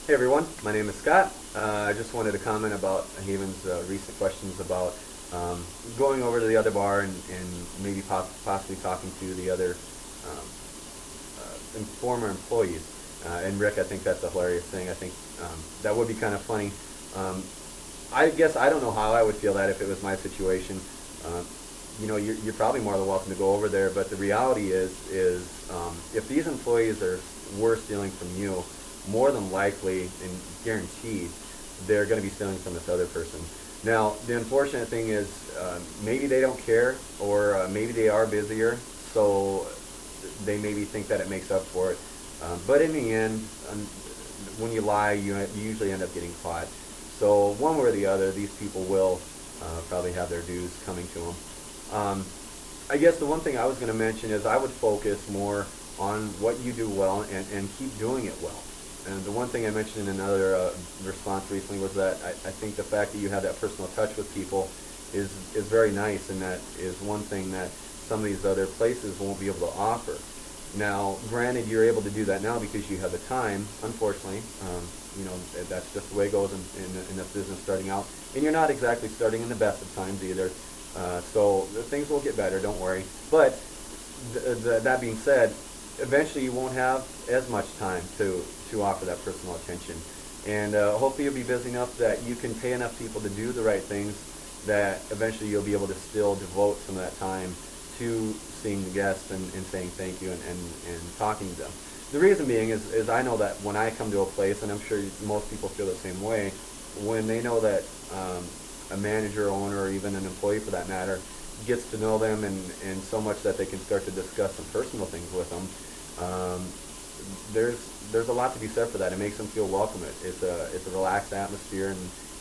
Hey everyone, my name is Scott. I just wanted to comment about Haven's recent questions about going over to the other bar and maybe possibly talking to the other former employees. And Rick, I think that's a hilarious thing. I think that would be kind of funny. Um, I guess I don't know how I would feel that if it was my situation. Uh, you're probably more than welcome to go over there, but the reality is if these employees were stealing from you, more than likely and guaranteed they're going to be stealing from this other person. Now, the unfortunate thing is maybe they don't care, or maybe they are busier, so they maybe think that it makes up for it. But in the end, when you lie, you usually end up getting caught. So one way or the other, these people will probably have their dues coming to them. I guess the one thing I was going to mention is I would focus more on what you do well and keep doing it well. And the one thing I mentioned in another response recently was that I think the fact that you have that personal touch with people is very nice, and that is one thing that some of these other places won't be able to offer. Now, granted, you're able to do that now because you have the time, unfortunately. That's just the way it goes in this business starting out. And you're not exactly starting in the best of times either. So things will get better, don't worry. But that being said, eventually you won't have as much time to offer that personal attention. And hopefully you'll be busy enough that you can pay enough people to do the right things that eventually you'll be able to still devote some of that time to seeing the guests and saying thank you and talking to them. The reason being is I know that when I come to a place, and I'm sure most people feel the same way, when they know that a manager, owner, or even an employee for that matter, gets to know them and so much that they can start to discuss some personal things with them, there's a lot to be said for that. It makes them feel welcome. It's a relaxed atmosphere,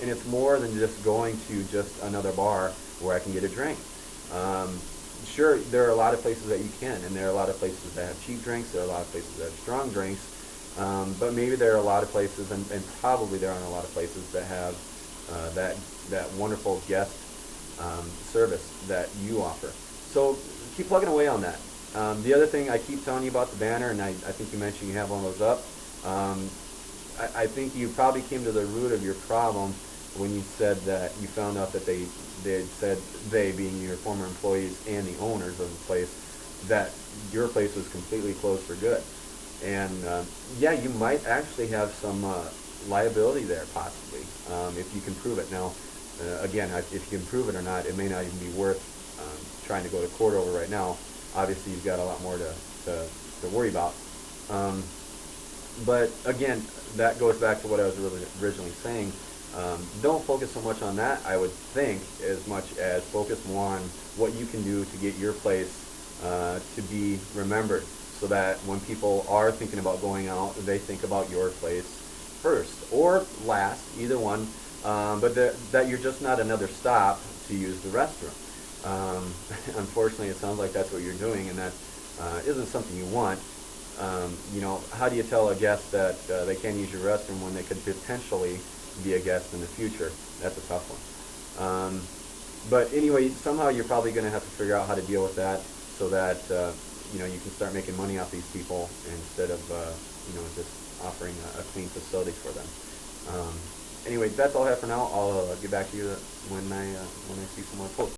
and it's more than just going to just another bar where I can get a drink. Sure, there are a lot of places that you can, and there are a lot of places that have cheap drinks, there are a lot of places that have strong drinks, but maybe there are a lot of places, and probably there aren't a lot of places that have that wonderful guest service that you offer. So keep plugging away on that. The other thing, I keep telling you about the banner, and I think you mentioned you have one of those up. I think you probably came to the root of your problem when you said that you found out that they had said, they being your former employees and the owners of the place, that your place was completely closed for good. And yeah, you might actually have some liability there, possibly, if you can prove it. Now, again, if you can prove it or not, it may not even be worth trying to go to court over right now. Obviously, you've got a lot more to worry about. But again, that goes back to what I was originally saying. Don't focus so much on that, I would think, as much as focus more on what you can do to get your place to be remembered, so that when people are thinking about going out, they think about your place first or last, either one, but that you're just not another stop to use the restroom. Unfortunately, it sounds like that's what you're doing, and that isn't something you want. How do you tell a guest that they can't use your restroom when they could potentially be a guest in the future? That's a tough one. But anyway, somehow you're probably going to have to figure out how to deal with that, so that you can start making money off these people instead of just offering a clean facility for them. Anyway, that's all I have for now. I'll get back to you when I see some more quotes.